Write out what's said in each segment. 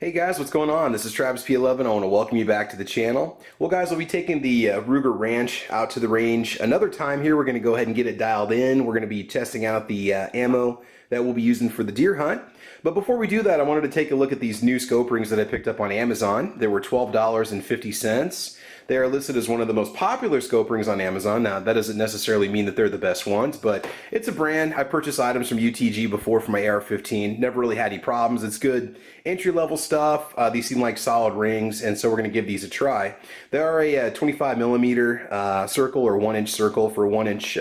Hey guys, what's going on? This is Travis P11. I want to welcome you back to the channel. Well guys, we'll be taking the Ruger Ranch out to the range another time here. We're going to go ahead and get it dialed in. We're going to be testing out the ammo that we'll be using for the deer hunt. But before we do that, I wanted to take a look at these new scope rings that I picked up on Amazon. They were $12.50. They are listed as one of the most popular scope rings on Amazon. Now, that doesn't necessarily mean that they're the best ones, but it's a brand. I purchased items from UTG before for my AR-15. Never really had any problems. It's good entry-level stuff. These seem like solid rings, and so we're going to give these a try. They are a 25 millimeter circle or 1-inch circle for 1-inch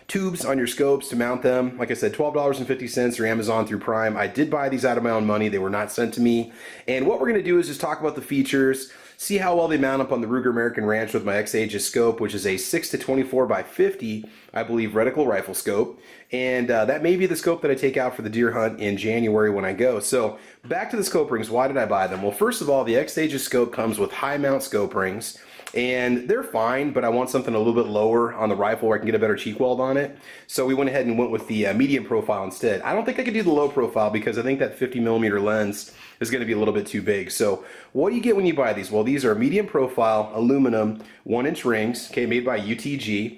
tubes on your scopes to mount them. Like I said, $12.50 through Amazon through Prime. I did buy these out of my own money. They were not sent to me. And what we're going to do is just talk about the features, see how well they mount up on the Ruger American Ranch with my X-Aegis scope, which is a 6-24 by 50, I believe, reticle rifle scope. And that may be the scope that I take out for the deer hunt in January when I go. So back to the scope rings. Why did I buy them? Well, first of all, the X-Aegis scope comes with high mount scope rings. And they're fine, but I want something a little bit lower on the rifle where I can get a better cheek weld on it. So we went ahead and went with the medium profile instead. I don't think I could do the low profile because I think that 50 millimeter lens is going to be a little bit too big. So what do you get when you buy these? Well, these are medium profile aluminum 1-inch rings, okay, made by UTG.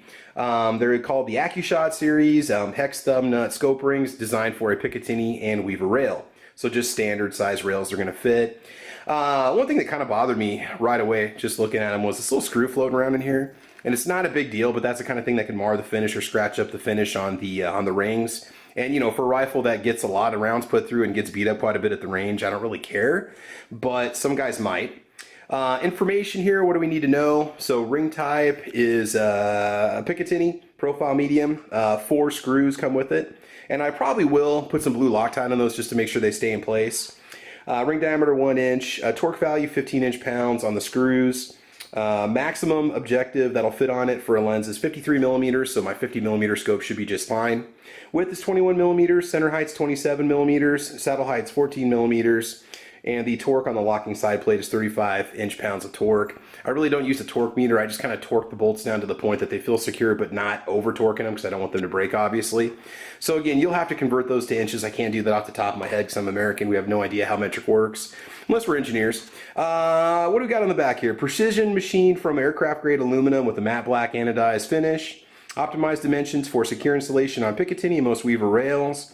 They're called the Accushot series, hex thumb nut scope rings designed for a Picatinny and Weaver rail. So just standard size rails are going to fit. One thing that kind of bothered me right away just looking at them was this little screw floating around in here, and it's not a big deal, but that's the kind of thing that can mar the finish or scratch up the finish on the rings. And you know, for a rifle that gets a lot of rounds put through and gets beat up quite a bit at the range, I don't really care, but some guys might. Information here, what do we need to know? So ring type is a Picatinny profile medium. 4 screws come with it, and I probably will put some blue Loctite on those just to make sure they stay in place. Ring diameter 1 inch, torque value 15 inch-pounds on the screws. Maximum objective that'll fit on it for a lens is 53 millimeters, so my 50 millimeter scope should be just fine. Width is 21 millimeters, center height's 27 millimeters, saddle height's 14 millimeters, and the torque on the locking side plate is 35 inch-pounds of torque. I really don't use a torque meter. I just kind of torque the bolts down to the point that they feel secure, but not over torquing them because I don't want them to break, obviously. So again, you'll have to convert those to inches. I can't do that off the top of my head because I'm American. We have no idea how metric works, unless we're engineers. What do we got on the back here? Precision machined from aircraft grade aluminum with a matte black anodized finish. Optimized dimensions for secure installation on Picatinny and most Weaver rails.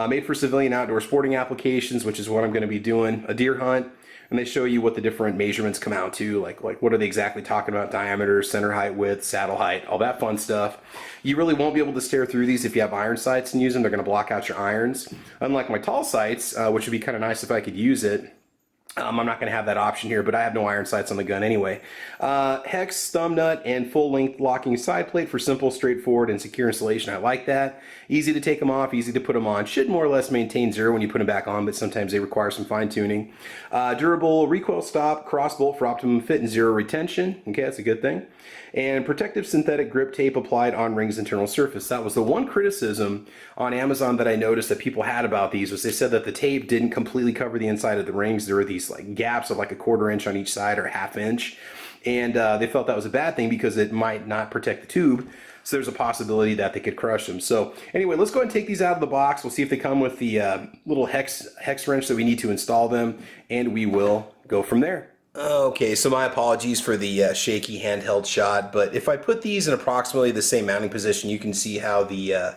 Made for civilian outdoor sporting applications, which is what I'm going to be doing, a deer hunt. And they show you what the different measurements come out to, like what are they exactly talking about, diameter, center height, width, saddle height, all that fun stuff. You really won't be able to stare through these if you have iron sights and use them. They're going to block out your irons. Unlike my tall sights, which would be kind of nice if I could use it. I'm not going to have that option here, but I have no iron sights on the gun anyway. Hex, thumb nut, and full-length locking side plate for simple, straightforward, and secure installation. I like that. Easy to take them off, easy to put them on. Should more or less maintain zero when you put them back on, but sometimes they require some fine-tuning. Durable recoil stop, cross bolt for optimum fit and zero retention. Okay, that's a good thing. And protective synthetic grip tape applied on rings internal surface. That was the one criticism on Amazon that I noticed that people had about these, was they said that the tape didn't completely cover the inside of the rings. There were these like gaps of like a 1/4 inch on each side or a 1/2 inch, and they felt that was a bad thing because it might not protect the tube. So there's a possibility that they could crush them. So anyway, let's go ahead and take these out of the box. We'll see if they come with the little hex wrench that we need to install them, and we will go from there. Okay, so my apologies for the shaky handheld shot, but if I put these in approximately the same mounting position, you can see how the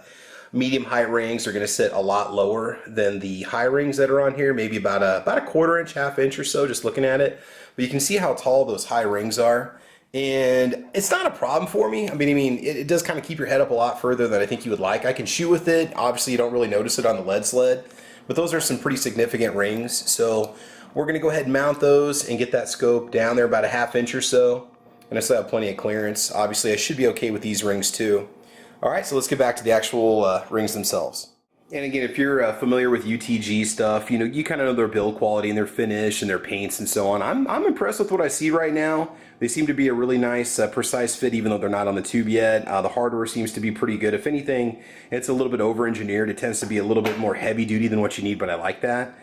medium height rings are going to sit a lot lower than the high rings that are on here, maybe about a 1/4 inch, 1/2 inch or so, just looking at it. But you can see how tall those high rings are, and it's not a problem for me. I mean, it does kind of keep your head up a lot further than I think you would like. I can shoot with it. Obviously, you don't really notice it on the lead sled, but those are some pretty significant rings. So we're going to go ahead and mount those and get that scope down there about a 1/2 inch or so. And I still have plenty of clearance. Obviously, I should be okay with these rings too. Alright, so let's get back to the actual rings themselves. And again, if you're familiar with UTG stuff, you know, you kind of know their build quality and their finish and their paints and so on. I'm impressed with what I see right now. They seem to be a really nice, precise fit, even though they're not on the tube yet. The hardware seems to be pretty good. If anything, it's a little bit over-engineered. It tends to be a little bit more heavy-duty than what you need, but I like that.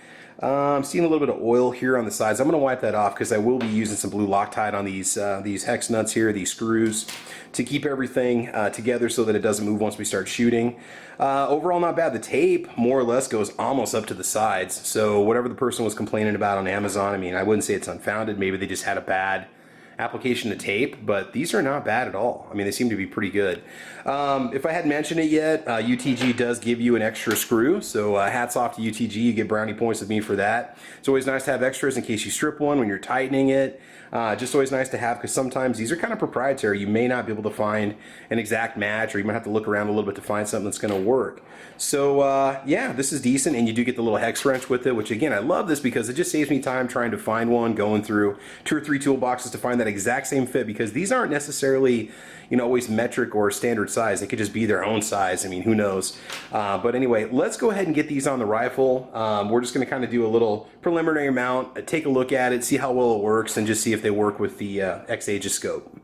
I'm seeing a little bit of oil here on the sides. I'm going to wipe that off because I will be using some blue Loctite on these hex nuts here, these screws, to keep everything together so that it doesn't move once we start shooting. Overall, not bad. The tape more or less goes almost up to the sides. So whatever the person was complaining about on Amazon, I mean, I wouldn't say it's unfounded. Maybe they just had a bad application to tape, but these are not bad at all. I mean, they seem to be pretty good. If I hadn't mentioned it yet, UTG does give you an extra screw, so hats off to UTG. You get brownie points with me for that. It's always nice to have extras in case you strip one when you're tightening it. Just always nice to have, because sometimes these are kind of proprietary. You may not be able to find an exact match, or you might have to look around a little bit to find something that's going to work. So yeah, this is decent, and you do get the little hex wrench with it, which again, I love this because it just saves me time trying to find one, going through 2 or 3 toolboxes to find that exact same fit, because these aren't necessarily, you know, always metric or standard size. They could just be their own size. I mean, who knows? But anyway, let's go ahead and get these on the rifle. We're just going to kind of do a little preliminary mount, take a look at it, see how well it works, and just see if they work with the X-Aegis scope.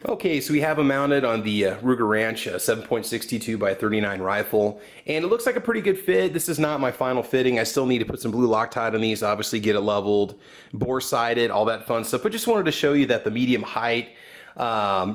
Okay, so we have them mounted on the Ruger Ranch 7.62 by 39 rifle, and it looks like a pretty good fit. This is not my final fitting. I still need to put some blue Loctite on these, obviously get it leveled, bore-sighted, all that fun stuff, but just wanted to show you that the medium height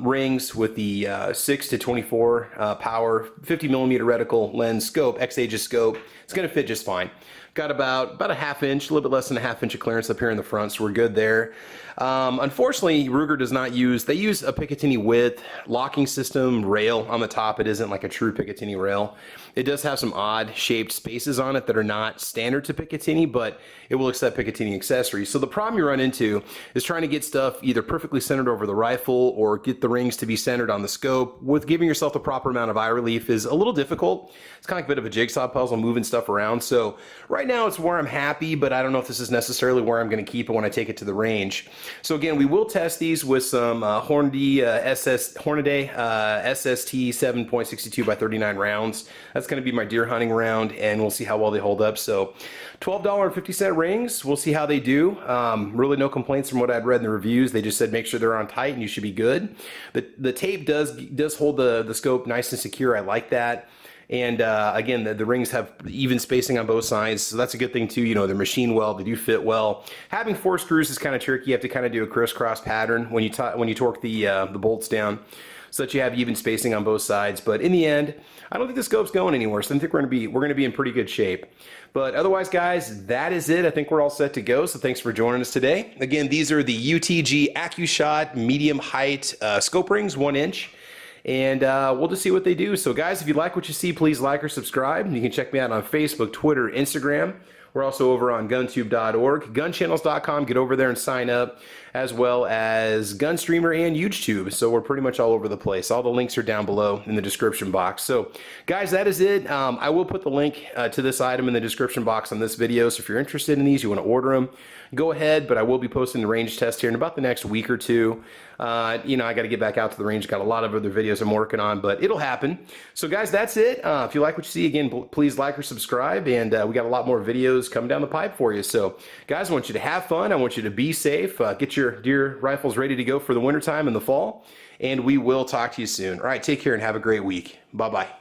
rings with the 6 to 24 power 50 millimeter reticle lens scope, X-Aegis scope, it's going to fit just fine. Got about a half inch, a little bit less than a half inch of clearance up here in the front, so we're good there. Unfortunately, Ruger does not use, they use a Picatinny width locking system rail on the top. It isn't like a true Picatinny rail. It does have some odd shaped spaces on it that are not standard to Picatinny, but it will accept Picatinny accessories. So the problem you run into is trying to get stuff either perfectly centered over the rifle or get the rings to be centered on the scope with giving yourself the proper amount of eye relief is a little difficult. It's kind of like a bit of a jigsaw puzzle moving stuff around. So right now it's where I'm happy, but I don't know if this is necessarily where I'm going to keep it when I take it to the range. So again, we will test these with some Hornady SST 7.62 by 39 rounds. That's going to be my deer hunting round, and we'll see how well they hold up. So $12.50 rings, we'll see how they do. Really no complaints from what I'd read in the reviews. They just said make sure they're on tight and you should be good. The tape does hold the scope nice and secure. I like that. And again, the rings have even spacing on both sides, so that's a good thing too. You know, they're machine well, they do fit well. Having 4 screws is kind of tricky. You have to kind of do a crisscross pattern when you torque the bolts down, so that you have even spacing on both sides. But in the end, I don't think the scope's going anywhere, so I think we're gonna be in pretty good shape. But otherwise, guys, that is it. I think we're all set to go, so thanks for joining us today. Again, these are the UTG Accushot medium height scope rings, 1 inch. And we'll just see what they do. So guys, if you like what you see, please like or subscribe. You can check me out on Facebook, Twitter, Instagram. We're also over on guntube.org, gunchannels.com. Get over there and sign up, as well as Gunstreamer and UGEtube. So we're pretty much all over the place. All the links are down below in the description box. So guys, that is it. I will put the link to this item in the description box on this video. So if you're interested in these, you want to order them, go ahead. But I will be posting the range test here in about the next week or two. You know, I got to get back out to the range. Got a lot of other videos I'm working on, but it'll happen. So guys, that's it. If you like what you see, again, please like or subscribe. And we got a lot more videos coming down the pipe for you. So guys, I want you to have fun. I want you to be safe. Get your deer rifles ready to go for the wintertime and the fall. And we will talk to you soon. All right, take care and have a great week. Bye-bye.